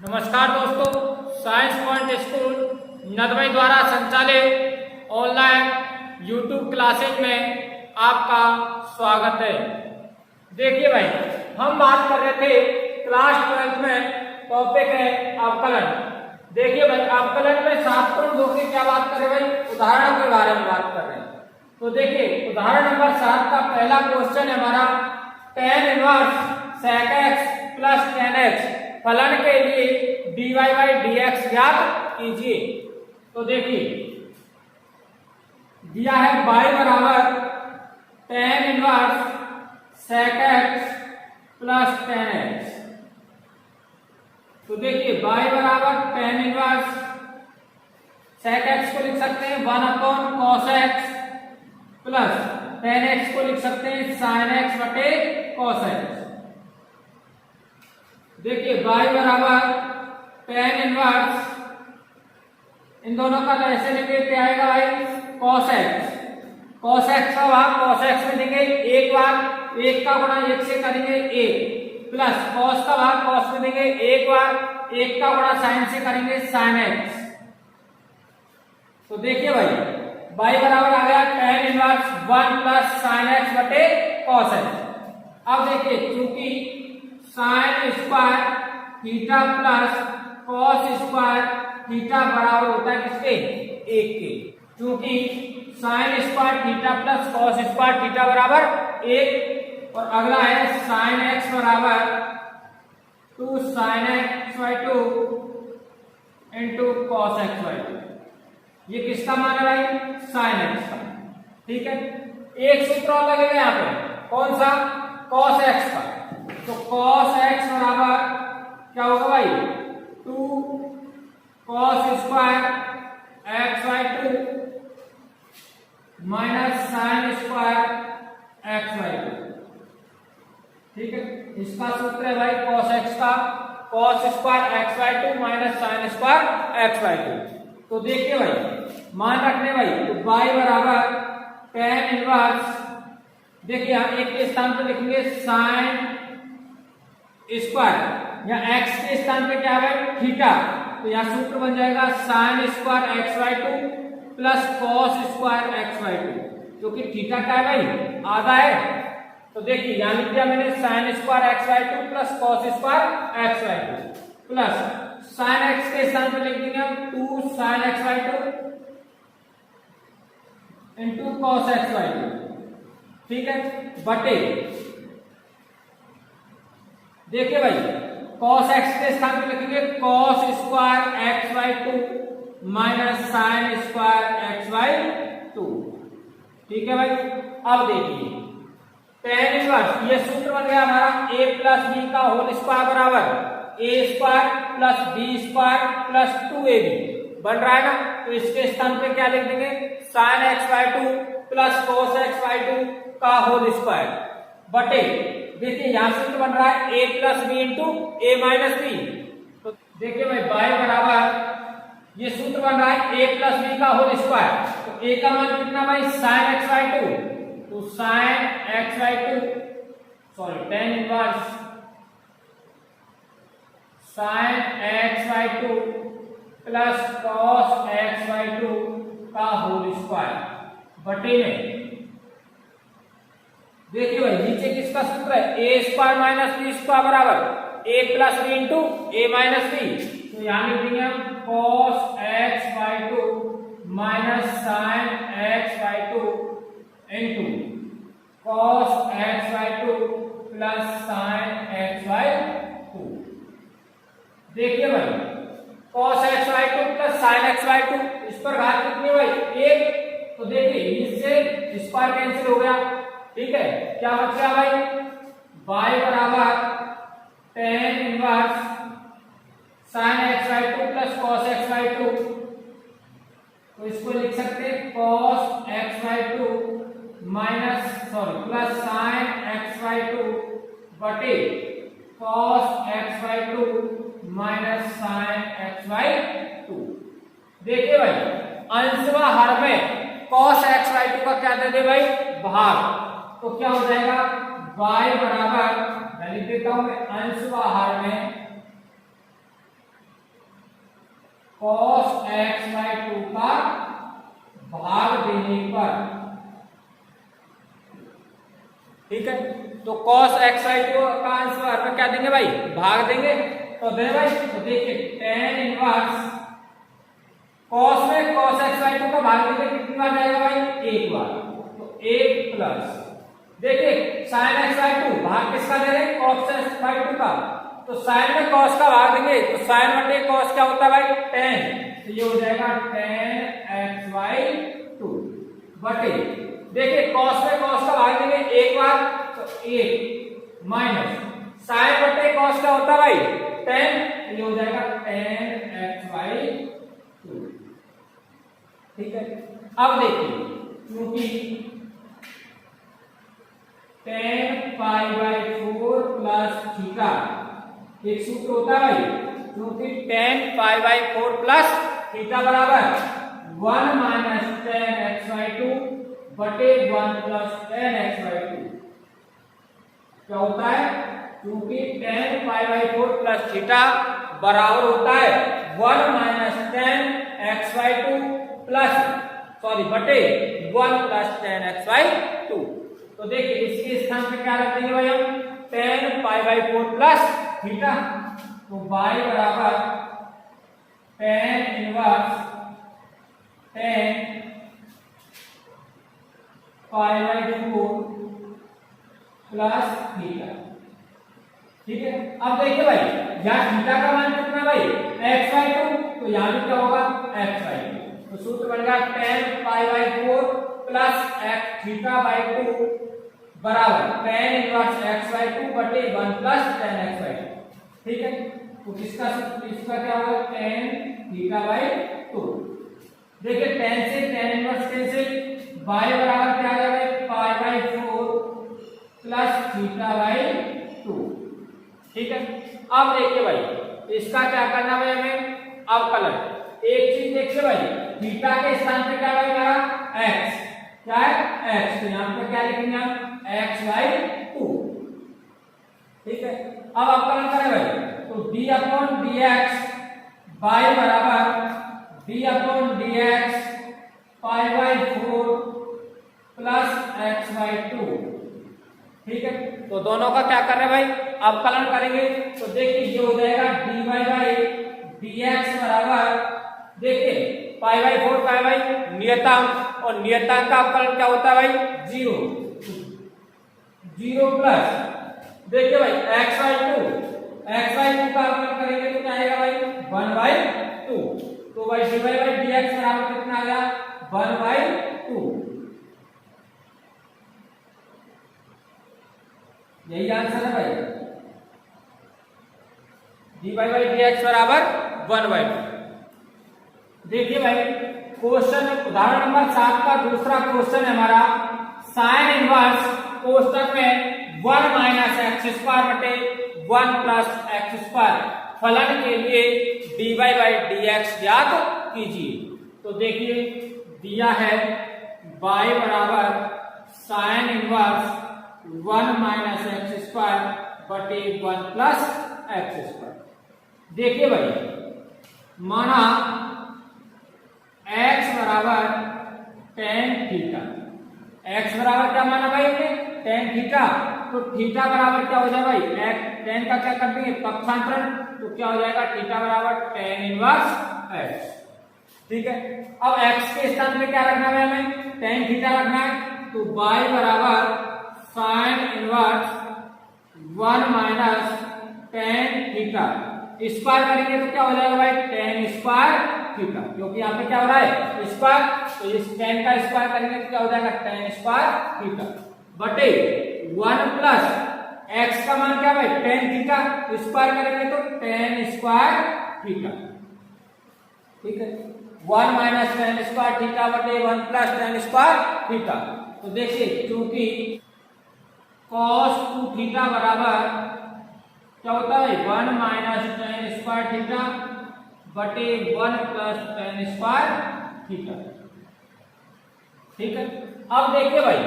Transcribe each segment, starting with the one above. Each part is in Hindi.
नमस्कार दोस्तों, साइंस पॉइंट स्कूल नदवाई द्वारा संचालित ऑनलाइन यूट्यूब क्लासेज में आपका स्वागत है। देखिए भाई, हम बात कर रहे थे क्लास 12 में, टॉपिक है अवकलन। देखिए भाई, अवकलन में 7.2 की क्या बात कर रहे हैं भाई? उदाहरणों के बारे में बात कर रहे हैं। तो देखिए उदाहरण नंबर 7 का पहला क्वेश्चन है हमारा, tan inverse sec x plus tan x फलन के लिए dy बाई dx ज्ञात कीजिए। तो देखिए दिया है y बराबर tan inverse sec x plus tan x। तो देखिए y बराबर tan इनवर्स sec x को लिख सकते हैं 1 cos x plus tan x को लिख सकते हैं sin x बटे cos x। देखिए y बराबर tan इनवर्स, इन दोनों का ऐसे लिखे क्या आएगा भाई? cos x। cos x का भाग cos x में देंगे एक बार, एक का गुणा एक से करेंगे एक, प्लस cos का भाग cos में देंगे एक बार, एक का गुणा sin से करेंगे sin x। तो देखिए भाई y बराबर आ गया tan inverse 1 plus sin x बटे cos x। अब देखिए चूंकि sin square theta plus cos square theta बराबर होता है किसके? एक के। क्योंकि sin square theta plus cos square theta बराबर एक, और अगला है sin x बराबर 2 sin x by 2 into cos x by 2। ये किसका मान है भाई? sin x का। ठीक है, एक सूत्र और लगेगा यहाँ पे, कौन सा? cos x का। तो cos x बराबर क्या होगा भाई? 2 cos square x by 2 minus sin square x by 2। ठीक है, इसका सूत्र है भाई cos x का, cos square x by 2 minus sin square x by 2। तो देखिए भाई मान रखने भाई, तो y बराबर tan इनवर्स, देखिए हम एक के स्थान पर लिखेंगे sin स्क्वायर, या x के स्थान पे क्या है? थीटा। तो यहाँ सूत्र बन जाएगा sin square x by 2 plus cos square x by 2, जो कि थीटा क्या है भाई? आधा है। तो देखिए यहाँ लिख दिया मैंने sin square x by 2 plus cos square x by 2 plus sin x के स्थान पे लिख देंगे हम 2 sin x by 2 into cos x by 2। ठीक है, बटे देखिए भाई cos x के स्थान पे लिखेंगे cos square x by 2 minus sin square x by 2। ठीक है भाई, अब देखिए tan इनवर्स, ये सूत्र बन गया हमारा a प्लस b का होल स्क्वायर बराबर a square plus b square plus 2ab बन रहा है ना। तो इसके स्थान पे क्या लिख देंगे? sin x by 2 plus cos x by 2 का होल स्क्वायर बटे, देखिए यहाँ सूत्र बन रहा है a plus B into A minus B. तो देखिए भाई y बराबर, ये सूत्र बन रहा है a प्लस बी का होल स्क्वायर। तो a का मान कितना भाई? sin x by 2। तो sin x by 2 sorry tan inverse sin x by 2 plus cos x by 2 का होल स्क्वायर बटे में, देखिए भाई नीचे किसका सूत्र है? ए स्क्वायर माइनस बी स्क्वायर बराबर ए plus B into A minus B. तो यहाँ लिख देंगे हम cos x by 2 minus sin x by 2 into cos x by 2 plus sin x by 2। देखिए भाई cos x by 2 plus sin x by 2, इस पर घात कितनी है भाई? एक। तो देखिए इससे स्क्वायर कैंसिल हो गया। ठीक है, क्या बच गया भाई? y बराबर tan inverse sin x by 2 plus cos x by 2। तो इसको लिख सकते हैं cos x by 2 minus plus sin x by 2 बटे cos x by 2 minus sin x by 2। देखिए भाई अंश व हर में cos x बाई 2 का क्या दे दे भाई? भाग। तो क्या हो जाएगा? y बराबर, मैं लिख देता हूं अंश व हर में cos x/2 का भाग देने पर, ठीक है। तो cos x/2 का आंसर में क्या देंगे भाई, भाग देंगे। तो दे भाई, तो देखिए tan इनवर्स cos में cos x/2 का भाग देंगे, कितनी बार जाएगा भाई, एक बार। तो 1 प्लस, देखिए sin x/2 भाग किसका दे रहे हैं, cos x/2 का। तो sin में cos का भाग देंगे, तो sin बटे cos क्या होता है भाई, tan। तो ये हो जाएगा tan x/2 बटे, देखिए cos में cos का भाग देंगे एक बार, तो 1 माइनस sin बटे cos क्या होता है भाई, tan। ये हो जाएगा tan x/2, ठीक है। अब देखिए, क्योंकि tan π/4 प्लस थीटा एक सूत्र होता है भाई, क्योंकि tan π/4 प्लस थीटा बराबर 1 माइनस tan x/2 बटे 1 प्लस tan x/2 क्या होता है, क्योंकि tan π/4 प्लस थीटा बराबर होता है 1 माइनस tan x/2 प्लस बटे 1 प्लस tan x/2। तो देखिए इसके स्थान पे क्या रख देंगे भाई हम, tan π/4 प्लस थीटा। तो y बराबर tan inverse tan π/4 plus theta, ठीक है। अब देखिए भाई, यहाँ थीटा का मान कितना भाई, x/2, तो यहाँ भी क्या होगा, x/2। तो सूत्र बन गया tan π/4 प्लस θ/2 बराबर tan इनवर्स x/2 बटे 1 प्लस tan x/2, ठीक है। तो इसका क्या होगा, tan θ/2। देखिए tan से tan इनवर्स कैंसिल, y बराबर क्या आ जाएगा, π/4 प्लस θ/2, ठीक है। अब देखिए भाई, इसका क्या करना है हमें, अवकलन। एक चीज देखिए भाई, थीटा के स्थान पे क्या रहेगा, x, क्या है x, तो यहां पे क्या लिखेंगे हम, x/2, ठीक है। अब अवकलन करें भाई, तो d/dx y बराबर d/dx π/4 प्लस x/2, ठीक है। तो दोनों का क्या कर रहे हैं भाई, अवकलन करेंगे। तो देखिए ये हो जाएगा dy/dx बराबर, देखिए π/4 का है भाई नियतांक, और नियतांक का अवकलन क्या होता है भाई, 0 प्लस, देखिए भाई x/2 का अवकलन करेंगे तो क्या आएगा भाई, 1/2। तो भाई dy/dx बराबर कितना आ गया, 1/2। यही आंसर है भाई, dy/dx बराबर 1/2। देखिए भाई, क्वेश्चन उदाहरण नंबर 7 का दूसरा क्वेश्चन है हमारा, साइन इनवर्स कोष्टक में 1 माइनस x² बटे 1 प्लस x² फलन के लिए dy/dx ज्ञात कीजिए। तो देखिए दिया है y बराबर साइन इनवर्स 1 माइनस x² बटे 1 प्लस x²। देखिए भाई, माना x बराबर tan थीटा, x बराबर क्या माना भाई हमने, tan थीटा। तो थीटा बराबर क्या हो जाएगा भाई, tan का क्या कर देंगे, पक्षांतरण, तो क्या हो जाएगा, थीटा बराबर tan इनवर्स x, ठीक है। अब x के स्थान पे क्या रखना है हमें, tan थीटा रखना है। तो y बराबर sine inverse 1 minus tan theta, square करेंगे तो क्या हो जाएगा भाई, tan स्क्वायर थीटा, क्योंकि यहाँ पे क्या हो रहा है स्क्वायर, तो इस tan का स्क्वायर करेंगे तो क्या हो जाएगा, tan स्क्वायर थीटा बटे 1 प्लस x का मान क्या भाई, tan थीटा, स्क्वायर करेंगे तो tan स्क्वायर थीटा, ठीक है। 1 माइनस tan स्क्वायर थीटा बटे 1 प्लस tan स्क्वायर थीटा। तो देखिए क्योंकि cos 2 थीटा बराबर क्या होता है, 1 माइनस tan स्क्वायर थीटा बटे 1 प्लस tan स्क्वायर थीटा, ठीक है। अब देखिए भाई,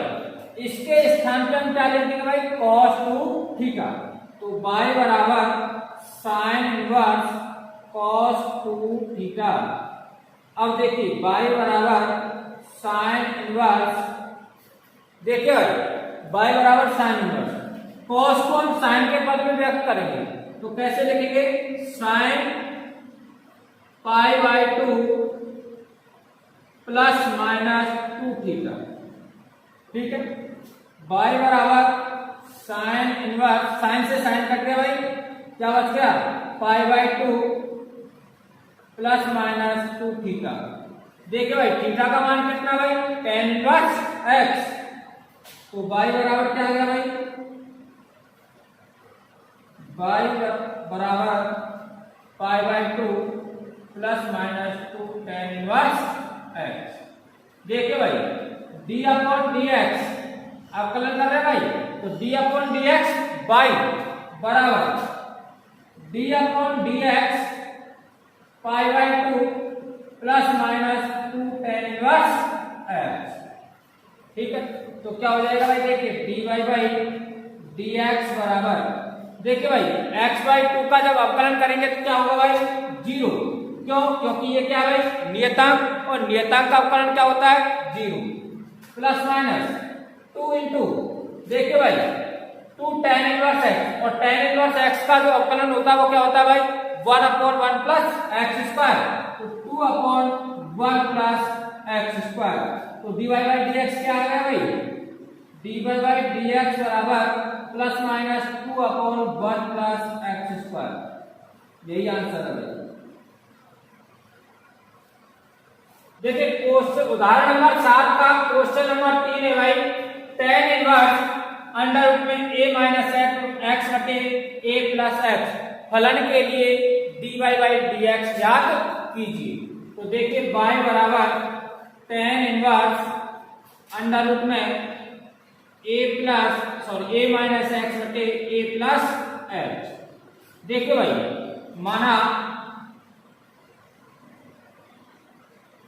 इसके स्थान पे हम क्या लिखेंगे भाई, cos 2 थीटा। तो y बराबर साइन इनवर्स cos 2 थीटा। अब देखिए y बराबर साइन इनवर्स, देखिए y बराबर साइन इनवर्स, cos को हम साइन के पद में व्यक्त करेंगे तो कैसे लिखेंगे, sine pi by 2 plus minus 2 theta. ठीक है, y बराबर साइन इनवर्स, साइन से साइन कट गया भाई, क्या बच गया, pi by 2 plus minus 2 theta. देखिए भाई थीटा का मान कितना भाई, tan इनवर्स x, तो y बराबर क्या आ गया भाई, y बराबर pi by 2 plus minus 2 tan inverse x। देखिए भाई d अपॉन dx अवकलन कर रहे हैं भाई, तो d अपॉन dx y बराबर d upon dx pi by 2 plus minus 2 tan inverse x। ठीक है, तो क्या हो जाएगा भाई, देखिए dy बाई dx बराबर, देखिए भाई x बाई 2 का जब अवकलन करेंगे तो क्या होगा भाई, 0। क्यों, क्योंकि ये क्या है भाई, नियतांक, और नियतांक का अवकलन क्या होता है, 0। प्लस माइनस 2 इंटू, देखिए भाई 2 tan इनवर्स x, और tan इनवर्स x का जो अवकलन होता है वो क्या होता है भाई, 1 अपॉन 1 प्लस एक्स स्क्वायर, तो 2 अपॉन 1 प्लस एक्स स्क्वायर, तो dy बाई dx क्या आ गया भाई, dy बाई dx बराबर plus minus 2 upon 1 plus x square, यही आंसर है। देखिए क्वेश्चन उदाहरण नंबर 7 का क्वेश्चन नंबर 3 है भाई, tan इनवर्स अंडर रूट में a माइनस एक्स बटे a प्लस एक्स फलन के लिए dy बाई dx याद कीजिए। तो देखिए y बराबर tan इनवर्स अंडर रूट में a माइनस एक्स बटे a प्लस एक्स। देखिए भाई माना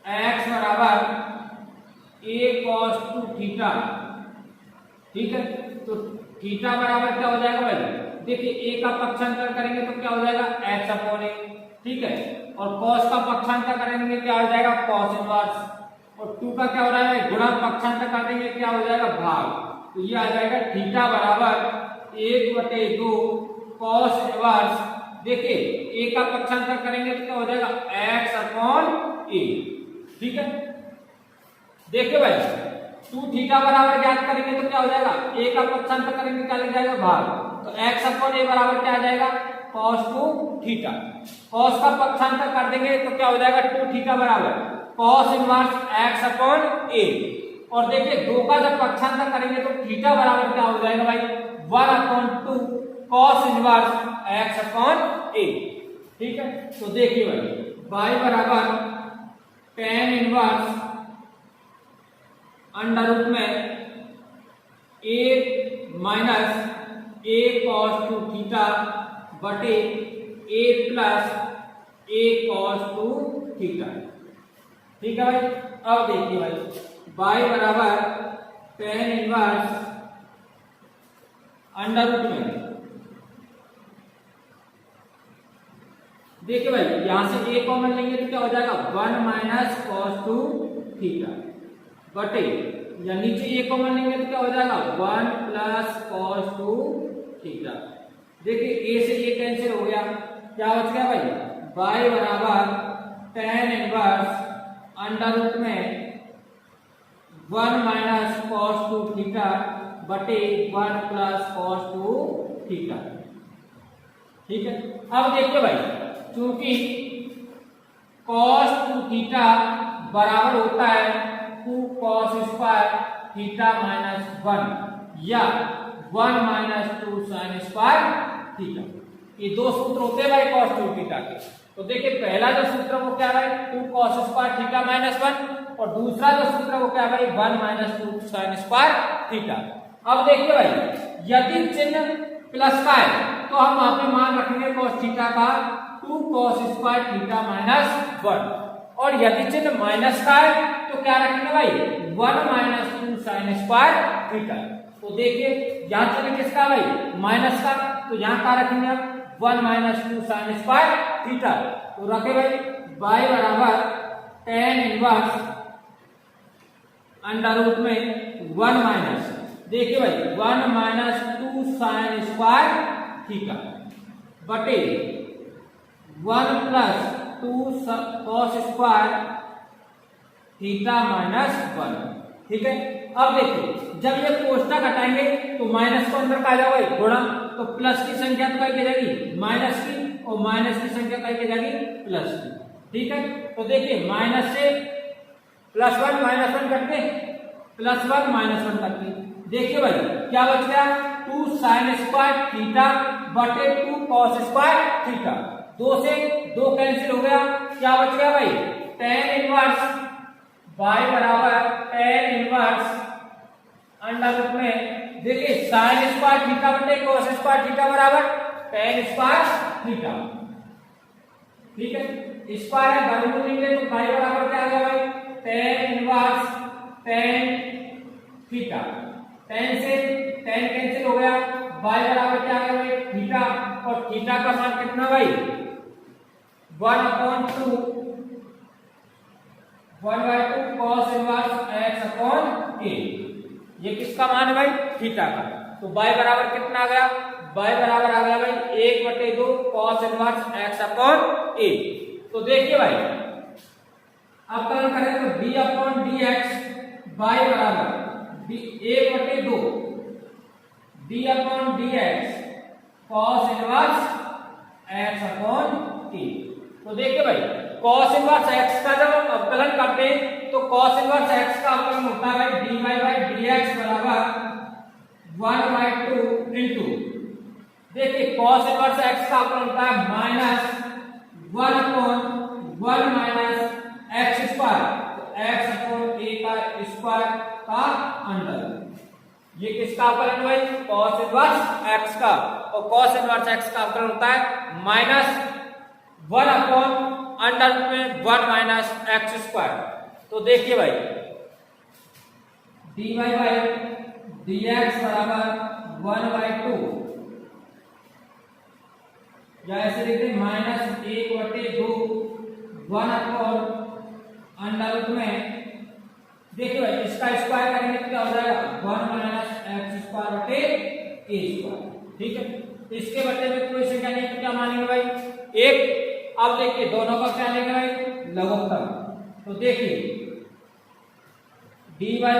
x बराबर a cos 2 थीटा। ठीक है, तो थीटा बराबर क्या हो जाएगा भाई, देखिए a का पक्षांतर करेंगे तो क्या हो जाएगा, x अपॉन a। ठीक है, और cos का पक्षांतर करेंगे क्या हो जाएगा, cos इनवर्स, और 2 का क्या हो रहा है, गुणा पक्षांतर कर देंगे क्या हो जाएगा, भाग, तो ये आ जाएगा थीटा बराबर 1/2 cos इनवर्स। देखिए a का पक्षांतर करेंगे तो क्या हो जाएगा, x अपॉन a। ठीक है, देखिए भाई 2 थीटा बराबर ज्ञात करेंगे तो क्या हो जाएगा, a का पक्षांतर करेंगे क्या लग जाएगा, भाग, तो x अपॉन a बराबर क्या आ जाएगा, cos 2 थीटा। cos का पक्षांतर कर देंगे तो क्या हो जाएगा, 2 थीटा बराबर cos inverse x upon a, और देखिए 2 का जब पक्षांतर करेंगे तो थीटा बराबर क्या हो जाएगा भाई, 1 upon 2 cos inverse x upon a। ठीक है, तो देखिए भाई y बराबर tan इनवर्स अंडर रूट में a minus a cos 2 theta बटे a plus a cos 2 theta. ठीक है भाई, अब देखिए भाई y बराबर tan इनवर्स अंडर रूट में, देखिए भाई यहां से a कॉमन लेंगे तो क्या हो जाएगा, 1 माइनस cos 2 थीटा बटे, या नीचे a कॉमन लेंगे तो क्या हो जाएगा, 1 प्लस cos 2 थीटा। देखिए a से a कैंसिल हो गया, क्या बच गया भाई, y बराबर tan इनवर्स अंडर रूट में 1 माइनस cos 2 थीटा बटे 1 प्लस cos 2 थीटा। ठीक है, अब देखिए भाई क्योंकि cos 2 थीटा बराबर होता है 2 cos स्क्वायर थीटा माइनस 1 या 1 माइनस 2 sin स्क्वायर थीटा, ये दो सूत्र होते हैं भाई cos 2 थीटा के। तो देखिए पहला जो सूत्र वो क्या है, 2 cos स्क्वायर थीटा माइनस 1, और दूसरा जो सूत्र वो क्या है भाई, 1 माइनस 2 sin स्क्वायर थीटा। अब देखिए भाई यदि चिन्ह प्लस का है तो हम वहां पे मान रखेंगे cos थीटा का 2 cos स्क्वायर थीटा माइनस 1, और यदि चिन्ह माइनस का है तो क्या रखेंगे भाई, 1 माइनस 2 sin स्क्वायर थीटा। तो देखिए यहाँ चिन्ह किसका भाई, माइनस का, तो यहाँ क्या रखेंगे हम 1 माइनस 2 sin स्क्वायर थीटा। तो रखे भाई y बराबर tan इनवर्स अंडर रूट में 1 माइनस, देखिए भाई 1 माइनस 2 साइन स्क्वायर थीटा बटे 1 plus 2 cos square theta minus 1। ठीक है, अब देखिए जब ये कोष्टक हटाएंगे तो माइनस को अंदर का आ जाएगा गुणा, तो प्लस की संख्या तो कहीं जाएगी माइनस की, और माइनस की संख्या कहीं जाएगी प्लस की। ठीक है, तो देखिए माइनस से प्लस 1 माइनस 1 करके प्लस 1 माइनस 1 करके देखिए भाई क्या बच गया 2 साइन स्क्वायर थीटा बटे 2 कॉस स्क्वायर थीटा। 2 से 2 कैंसिल हो गया, क्या बच गया भाई tan इनवर्स y बराबर tan इनवर्स अंडर रूट में देखिए साइन स्क्वायर थीटा बटे कॉस स्क्वायर थीटा बराबर tan स्क्वायर थीटा। ठीक है, स्क्वायर है वर्गमूल लेंगे तो y बराबर क्या आ गया भाई tan inverse tan theta. tan से tan कैंसिल हो गया, y बराबर क्या आ गया भाई थीटा, और थीटा का मान कितना भाई 1/2 cos inverse x upon a। ये किसका मान है भाई थीटा का। तो y बराबर कितना आ गया, y बराबर आ गया भाई 1/2 cos inverse x upon a। तो देखिए भाई अब कल करें तो d अपॉन dx y बराबर 1/2 d upon dx cos inverse x upon t। तो देखिए भाई cos इनवर्स x का जब हम अवकलन करते हैं तो cos इनवर्स x का अवकलन होता है भाई dy बाई dx बराबर 1/2 इनटू, देखिए cos इनवर्स x का अवकलन होता है minus 1 upon 1 minus x square, तो x अपॉन a का स्क्वायर का अंडर। ये किसका अवकलन भाई cos इनवर्स x का, और cos इनवर्स x का अवकलन होता है माइनस 1 अपॉन अंडर में 1 माइनस एक्स स्क्वायर। तो देखिए भाई dy बाई dx बराबर 1/2 या ऐसे लिखते हैं माइनस 1/2 1 अपॉन अंडर में, देखिए भाई इसका स्क्वायर करेंगे तो क्या हो जाएगा 1 माइनस एक्स स्क्वायर बटे a स्क्वायर। ठीक है, इसके बटे में कोई संख्या नहीं तो क्या मानेंगे भाई एक। अब देखिए दोनों का क्या लेंगे भाई लघुत्तम, तो देखिए dy बाई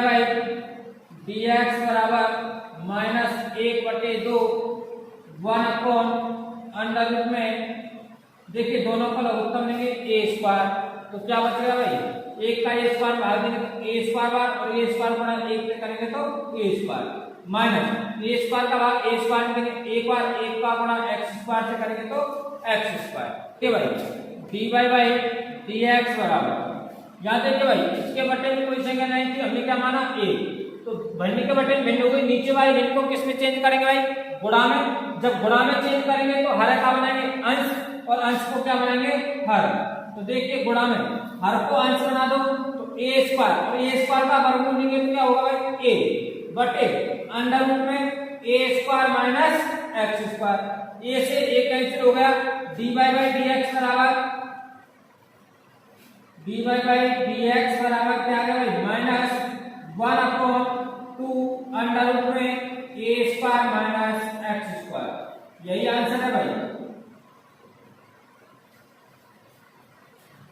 dx बराबर माइनस 1/2 1 अपॉन अंडर रूट में, देखिए दोनों का लघुत्तम लेंगे a स्क्वायर, तो क्या बचेगा भाई एक का a स्क्वायर बाहर देंगे तो a स्क्वायर बार, और a स्क्वायर बड़ा 1 पे करेंगे तो a square minus a square का भाग a स्क्वायर देंगे, एक बार 1 का गुणा x स्क्वायर से करेंगे तो x स्क्वायर। ठीक है भाई dy बाई dx बराबर, याद देखिए भाई इसके बटे में कोई संख्या नहीं थी, हमने क्या माना a, तो भिन्न के बटे भिन्न हो गई, नीचे वाले भिन्न को किस में चेंज करेंगे भाई गुणा में। जब गुणा में चेंज करेंगे तो हर का बनाएंगे अंश, और अंश को क्या बनाएंगे हर। तो देखिए गुणा में हर को अंश बना दो तो a स्क्वायर, और a स्क्वायर का वर्गमूल लेंगे तो क्या होगा भाई a बटे अंडर रूट में a square minus x square, a से a कैंसिल हो गया, dy बाई dx बराबर क्या आ गया भाई माइनस 1 अपॉन 2 अंडर रूट में a square minus x square. यही आंसर है भाई।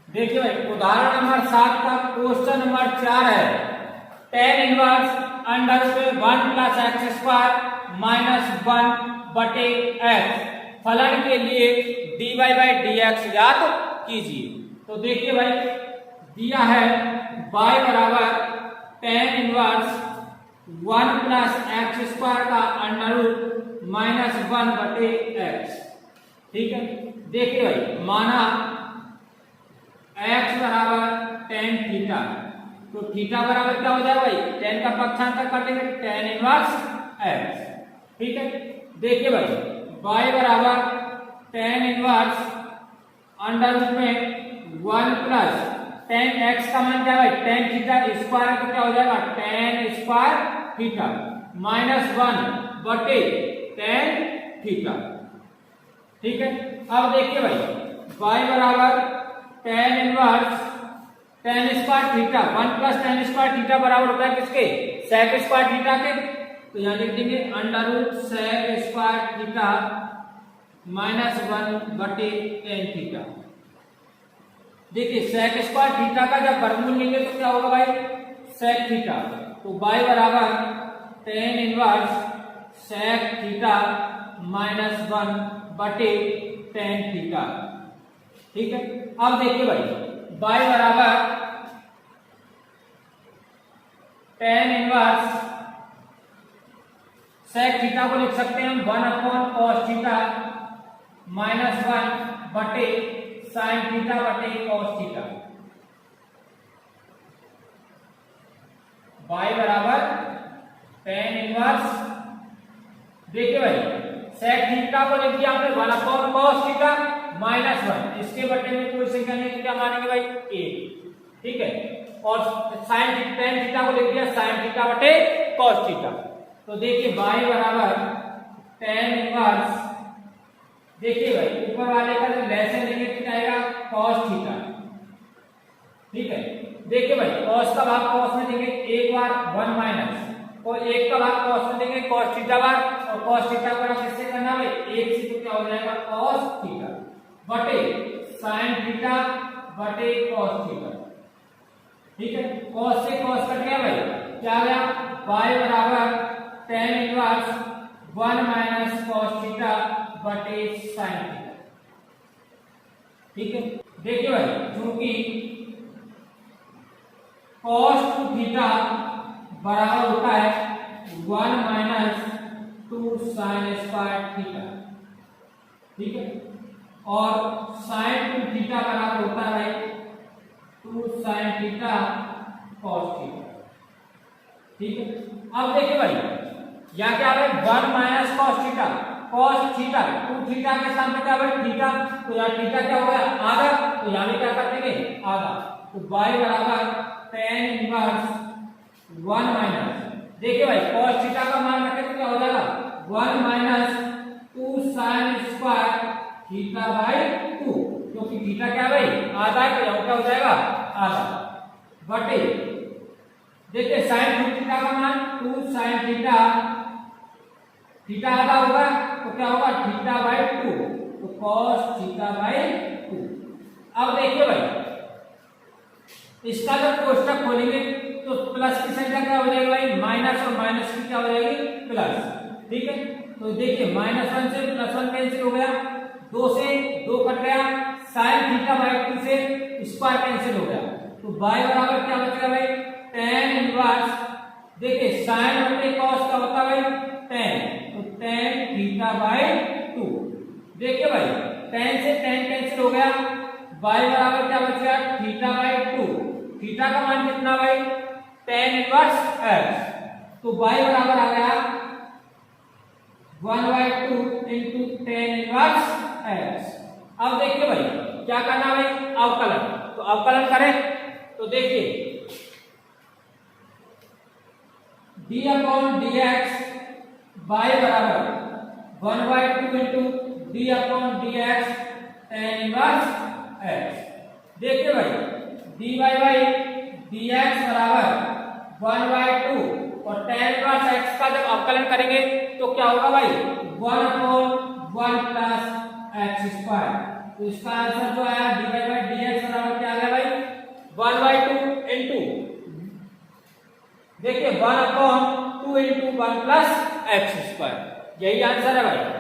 देखिए भाई उदाहरण नंबर 7 का क्वेश्चन नंबर 4 है tan इनवर्स अंडर रूट में 1 प्लस एक्स स्क्वायर माइनस 1 बटे x फलन के लिए dy बाई dx ज्ञात कीजिए। तो देखिए भाई दिया है y बराबर tan inverse 1 plus x square का अंडर रूट माइनस 1 बटे x। ठीक है, देखिए भाई माना x बराबर tan थीटा, तो थीटा बराबर क्या हो जाएगा भाई tan का पक्षांतर कर देंगे tan इनवर्स x। ठीक है, देखिए भाई y बराबर tan इनवर्स अंडर रूट में 1 प्लस tan x का मान क्या है भाई tan थीटा स्क्वायर, तो क्या हो जाएगा tan स्क्वायर थीटा माइनस 1 बटे tan थीटा। ठीक है, अब देखिए भाई y बराबर tan inverse tan square theta 1 plus tan square theta बराबर होता है किसके, sec स्क्वायर थीटा के। तो यहाँ लिख देंगे under root sec square theta minus 1 बटे tan थीटा। देखिए sec स्क्वायर थीटा का जब वर्गमूल लेंगे तो क्या होगा भाई, sec थीटा। तो y बराबर tan inverse sec theta minus 1 बटे tan थीटा। ठीक है, अब देखिए भाई y बराबर tan इनवर्स sec थीटा को लिख सकते हैं हम 1 cos थीटा माइनस 1 बटे sin थीटा बटे cos थीटा। y बराबर tan इनवर्स, देखिए भाई sec थीटा को लिख दिया आपने 1 cos थीटा माइनस 1, इसके बटे में कोई संख्या नहीं तो क्या मानेंगे भाई 1। ठीक है, और sin tan थीटा को लिख दिया sin थीटा बटे cos थीटा। तो देखिए y बराबर tan इनवर्स, देखिए भाई ऊपर वाले का जो लेसन लेंगे कितना आएगा cos थीटा। ठीक है, देखिए भाई cos का भाग cos में देंगे एक बार 1 माइनस, और 1 का भाग cos में देंगे cos थीटा बार, और cos थीटा को किससे करना है 1 से, तो क्या हो जाएगा cos थीटा बटे sin थीटा बटे cos थीटा। ठीक है, cos से cos कट गया भाई, क्या गया y बराबर tan inverse 1 minus cos theta बटे sin थीटा। ठीक है, देखिए भाई क्योंकि cos 2 थीटा बराबर होता है 1 माइनस 2 sin स्क्वायर थीटा। ठीक है, और sin 2 थीटा बराबर होता है 2 sin थीटा cos थीटा। ठीक है, अब देखिए भाई यहाँ क्या है 1 minus cos theta, cos theta 2 theta के सामने क्या है थीटा, तो यहाँ थीटा क्या हो गया आधा, तो यहाँ भी क्या कर देंगे आधा। तो y बराबर tan इनवर्स 1 माइनस, देखिए भाई cos थीटा का मान रखें तो क्या हो जाएगा 1 minus 2 sin square theta by 2, क्योंकि थीटा क्या भाई आधा है, तो यहाँ क्या हो जाएगा आधा बटे, देखिए sin 2 थीटा का मान 2 sin थीटा, थीटा आधा होगा तो क्या होगा थीटा बाई 2, तो cos थीटा बाई 2। अब देखिए भाई इसका जब कोष्टक खोलेंगे तो प्लस की संख्या क्या हो जाएगी भाई माइनस, और माइनस की क्या हो जाएगी प्लस। ठीक है, तो देखिए -1 से +1 कैंसिल हो गया, 2 से 2 कट गया, sin थीटा बाई 2 से स्क्वायर कैंसिल हो गया, तो y बराबर क्या बचेगा भाई tan इनवर्स, देखिए sin बटे cos का होता है भाई tan, तो tan थीटा बाई 2। देखिए भाई tan से tan कैंसिल हो गया, y बराबर क्या बचेगा थीटा बाई 2, थीटा का मान कितना भाई tan इनवर्स x, तो y बराबर आ गया 1/2 into tan इनवर्स x। अब देखिए भाई क्या करना भाई अवकलन, तो अवकलन करें तो देखिए d अपॉन dx y बराबर 1/2 into d upon dx tan inverse x। देखिए भाई dy बाई dx बराबर 1/2, और tan इनवर्स x का जब अवकलन करेंगे तो क्या होगा भाई 1/1 प्लस x स्क्वायर। तो इसका आंसर जो आया dy बाई dx बराबर क्या आ गया भाई 1/2 इंटू, देखिए 1/2 इंटू 1 प्लस x स्क्वायर, यही आंसर है भाई।